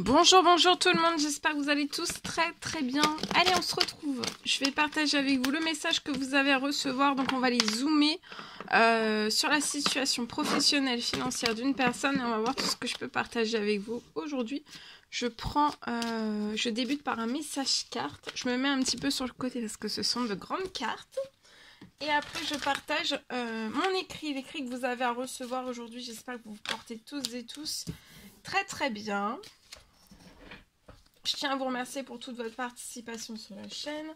Bonjour, bonjour tout le monde, j'espère que vous allez tous très bien. Allez, on se retrouve. Je vais partager avec vous le message que vous avez à recevoir. Donc on va les zoomer sur la situation professionnelle, financière d'une personne. Et on va voir tout ce que je peux partager avec vous aujourd'hui. Je débute par un message carte. Je me mets un petit peu sur le côté parce que ce sont de grandes cartes. Et après je partage mon écrit, l'écrit que vous avez à recevoir aujourd'hui. J'espère que vous vous portez tous et tous très bien. Je tiens à vous remercier pour toute votre participation sur la chaîne.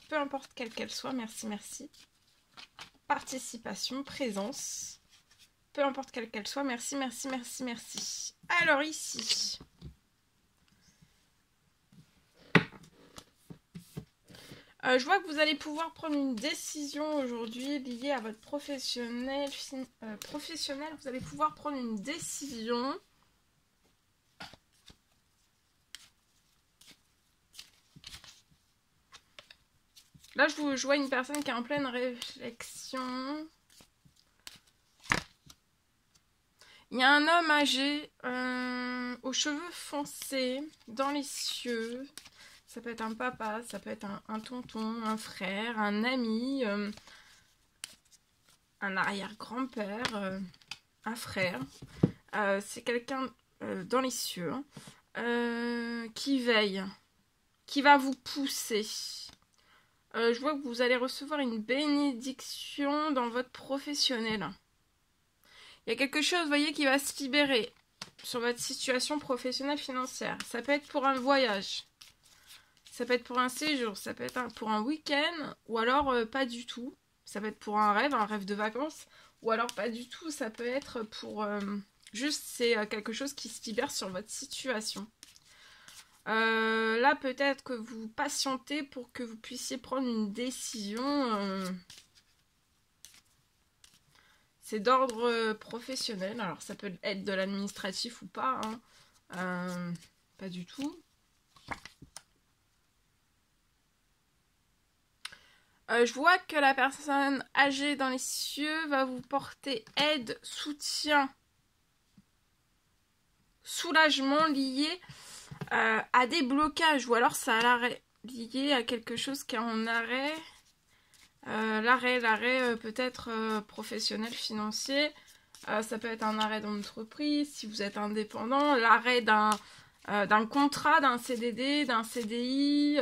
Peu importe quelle qu'elle soit, merci. Participation, présence. Peu importe quelle qu'elle soit, merci. Alors ici. Je vois que vous allez pouvoir prendre une décision aujourd'hui liée à votre professionnel. Vous allez pouvoir prendre une décision. Là, je vois une personne qui est en pleine réflexion. Il y a un homme âgé, aux cheveux foncés, dans les cieux. Ça peut être un papa, ça peut être un tonton, un frère, un ami, un arrière-grand-père, un frère. C'est quelqu'un dans les cieux qui veille, qui va vous pousser. Je vois que vous allez recevoir une bénédiction dans votre professionnel. Il y a quelque chose, vous voyez, qui va se libérer sur votre situation professionnelle financière. Ça peut être pour un voyage, ça peut être pour un séjour, ça peut être pour un week-end, ou alors pas du tout. Ça peut être pour un rêve de vacances, ou alors pas du tout. Ça peut être pour... juste, c'est quelque chose qui se libère sur votre situation. Là, peut-être que vous patientez pour que vous puissiez prendre une décision. C'est d'ordre professionnel. Alors, ça peut être de l'administratif ou pas. Pas du tout. Je vois que la personne âgée dans les cieux va vous porter aide, soutien, soulagement lié à des blocages. Ou alors, ça à l'arrêt. Lié à quelque chose qui est en arrêt. L'arrêt peut-être professionnel, financier. Ça peut être un arrêt d'entreprise, si vous êtes indépendant. L'arrêt d'un contrat, d'un CDD, d'un CDI.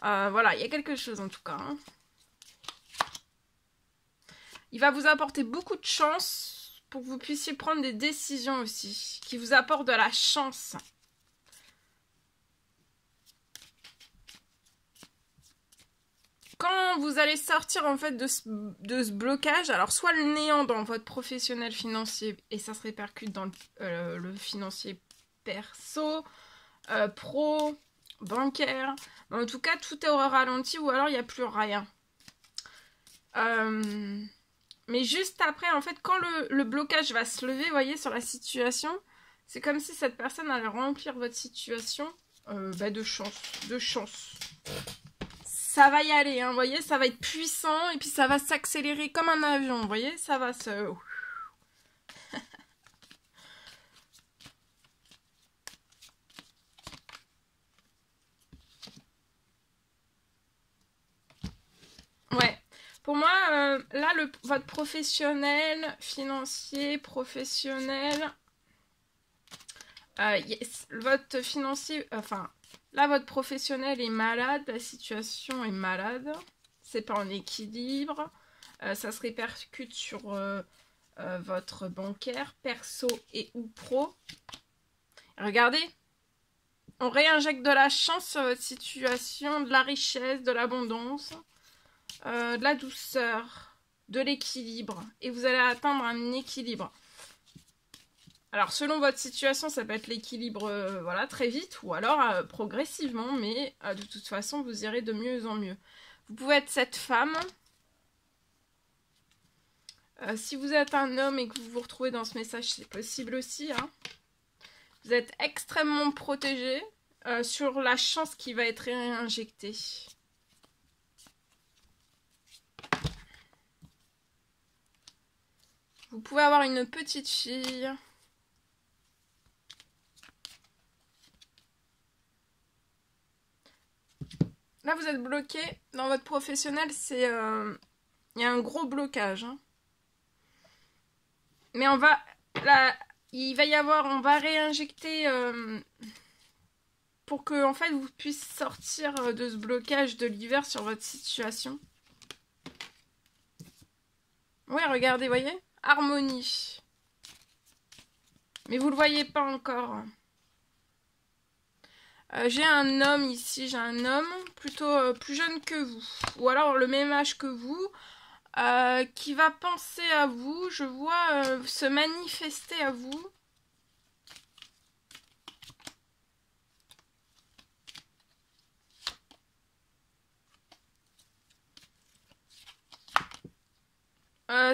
Voilà, il y a quelque chose en tout cas. Il va vous apporter beaucoup de chance pour que vous puissiez prendre des décisions aussi. Qui vous apportent de la chance. Quand vous allez sortir en fait de ce blocage, alors soit le néant dans votre professionnel financier et ça se répercute dans le financier perso, pro, bancaire, mais en tout cas tout est au ralenti ou alors il n'y a plus rien. Mais juste après, en fait, quand le blocage va se lever, vous voyez, sur la situation, c'est comme si cette personne allait remplir votre situation de chance. Ça va y aller, hein, vous voyez, ça va être puissant et puis ça va s'accélérer comme un avion, vous voyez, ça va se... Ouais, pour moi, là, votre professionnel, financier, professionnel, yes, votre financier, enfin, là, votre professionnel est malade, la situation est malade, c'est pas en équilibre, ça se répercute sur votre bancaire, perso et ou pro. Regardez, on réinjecte de la chance sur votre situation, de la richesse, de l'abondance, de la douceur, de l'équilibre, et vous allez atteindre un équilibre. Alors, selon votre situation, ça peut être l'équilibre voilà, très vite ou alors progressivement, mais de toute façon, vous irez de mieux en mieux. Vous pouvez être cette femme. Si vous êtes un homme et que vous vous retrouvez dans ce message, c'est possible aussi. Hein. Vous êtes extrêmement protégé sur la chance qui va être réinjectée. Vous pouvez avoir une petite fille. Là, vous êtes bloqué. Dans votre professionnel, c'est... Il y a un gros blocage. Hein. Mais on va... Là, il va y avoir... On va réinjecter... pour que, en fait, vous puissiez sortir de ce blocage de l'hiver sur votre situation. Oui, regardez, voyez? Harmonie. Mais vous le voyez pas encore. J'ai un homme ici, j'ai un homme plutôt plus jeune que vous. Ou alors le même âge que vous. Qui va penser à vous. Je vois se manifester à vous.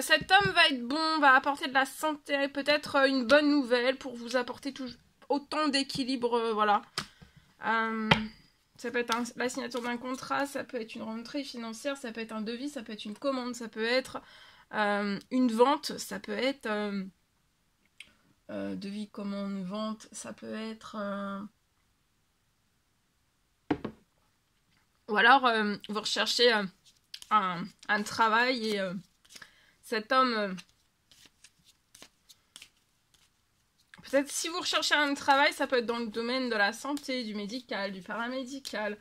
Cet homme va être bon, va apporter de la santé, peut-être une bonne nouvelle pour vous apporter autant d'équilibre, voilà. Ça peut être la signature d'un contrat, ça peut être une rentrée financière, ça peut être un devis, ça peut être une commande, ça peut être une vente, ça peut être devis, commande, vente, ça peut être... Ou alors, vous recherchez un travail et cet homme... Peut-être si vous recherchez un travail, ça peut être dans le domaine de la santé, du médical, du paramédical.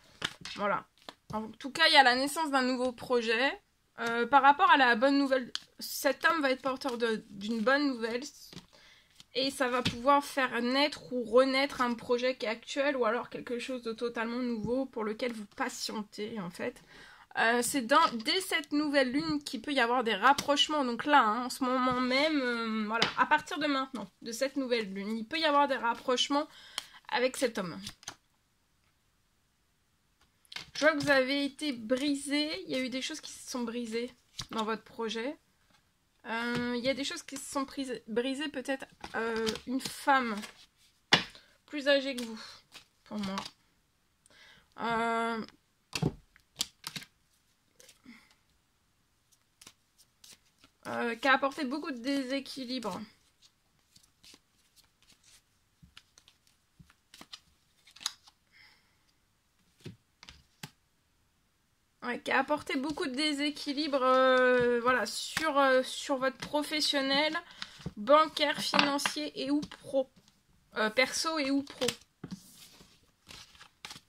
Voilà. En tout cas, il y a la naissance d'un nouveau projet. Par rapport à la bonne nouvelle, cet homme va être porteur d'une bonne nouvelle. Et ça va pouvoir faire naître ou renaître un projet qui est actuel ou alors quelque chose de totalement nouveau pour lequel vous patientez en fait. C'est dès cette nouvelle lune qu'il peut y avoir des rapprochements. Donc là, hein, en ce moment même, voilà, à partir de maintenant, de cette nouvelle lune, il peut y avoir des rapprochements avec cet homme. Je vois que vous avez été brisé. Il y a eu des choses qui se sont brisées dans votre projet. Il y a des choses qui se sont brisées. Peut-être une femme plus âgée que vous, pour moi. Qui a apporté beaucoup de déséquilibre. Ouais, qui a apporté beaucoup de déséquilibre voilà, sur votre professionnel, bancaire, financier et ou pro. Perso et ou pro.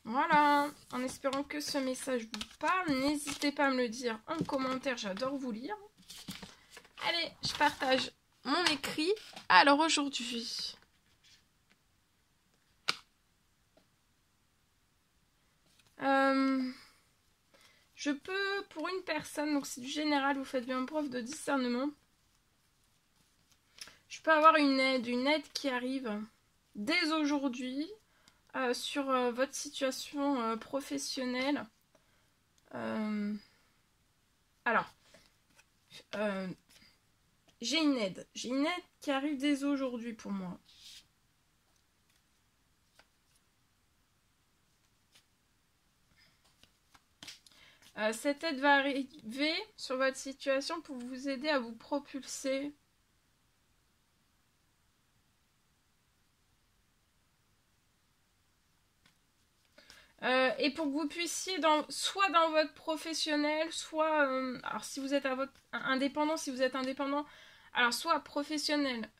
Voilà, en espérant que ce message vous parle, n'hésitez pas à me le dire en commentaire, j'adore vous lire. Allez, je partage mon écrit. Alors aujourd'hui, je peux, pour une personne, donc c'est du général, vous faites bien preuve de discernement. Je peux avoir une aide qui arrive dès aujourd'hui sur votre situation professionnelle. Alors, j'ai une aide qui arrive dès aujourd'hui pour moi. Cette aide va arriver sur votre situation pour vous aider à vous propulser. Et pour que vous puissiez, soit dans votre professionnel, soit... alors si vous êtes indépendant, alors soit professionnel.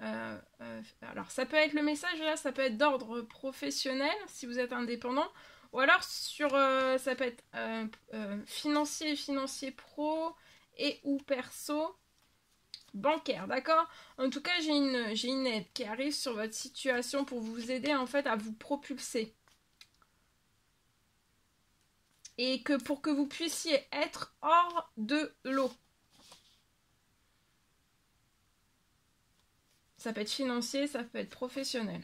Alors ça peut être le message là, ça peut être d'ordre professionnel si vous êtes indépendant. Ou alors ça peut être financier pro et ou perso, bancaire, d'accord? En tout cas, j'ai une aide qui arrive sur votre situation pour vous aider en fait à vous propulser. Et que pour que vous puissiez être hors de l'eau. Ça peut être financier, ça peut être professionnel.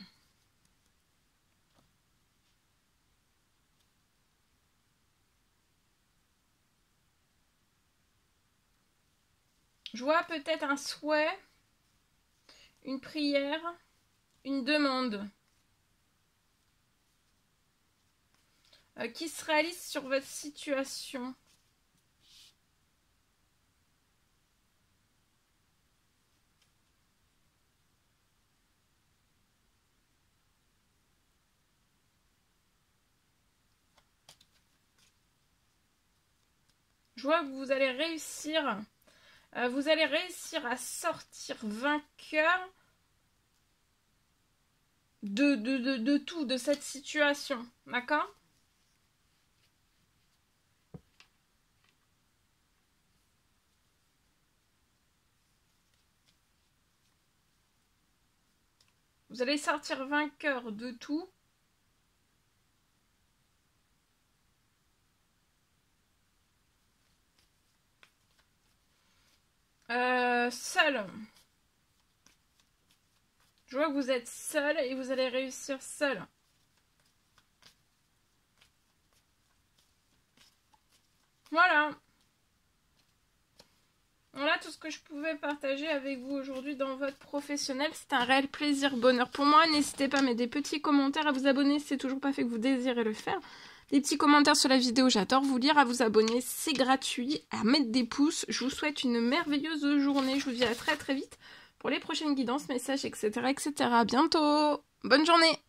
Je vois peut-être un souhait, une prière, une demande qui se réalise sur votre situation. vois que vous allez réussir. Vous allez réussir à sortir vainqueur de tout, de cette situation. D'accord? Vous allez sortir vainqueur de tout. Seul. Je vois que vous êtes seul et vous allez réussir seul. Voilà. Voilà tout ce que je pouvais partager avec vous aujourd'hui dans votre professionnel. C'est un réel plaisir, bonheur pour moi. N'hésitez pas à mettre des petits commentaires, à vous abonner si c'est toujours pas fait que vous désirez le faire. Des petits commentaires sur la vidéo, j'adore vous lire. À vous abonner, c'est gratuit. À mettre des pouces. Je vous souhaite une merveilleuse journée. Je vous dis à très très vite pour les prochaines guidances, messages, etc. etc. À bientôt. Bonne journée.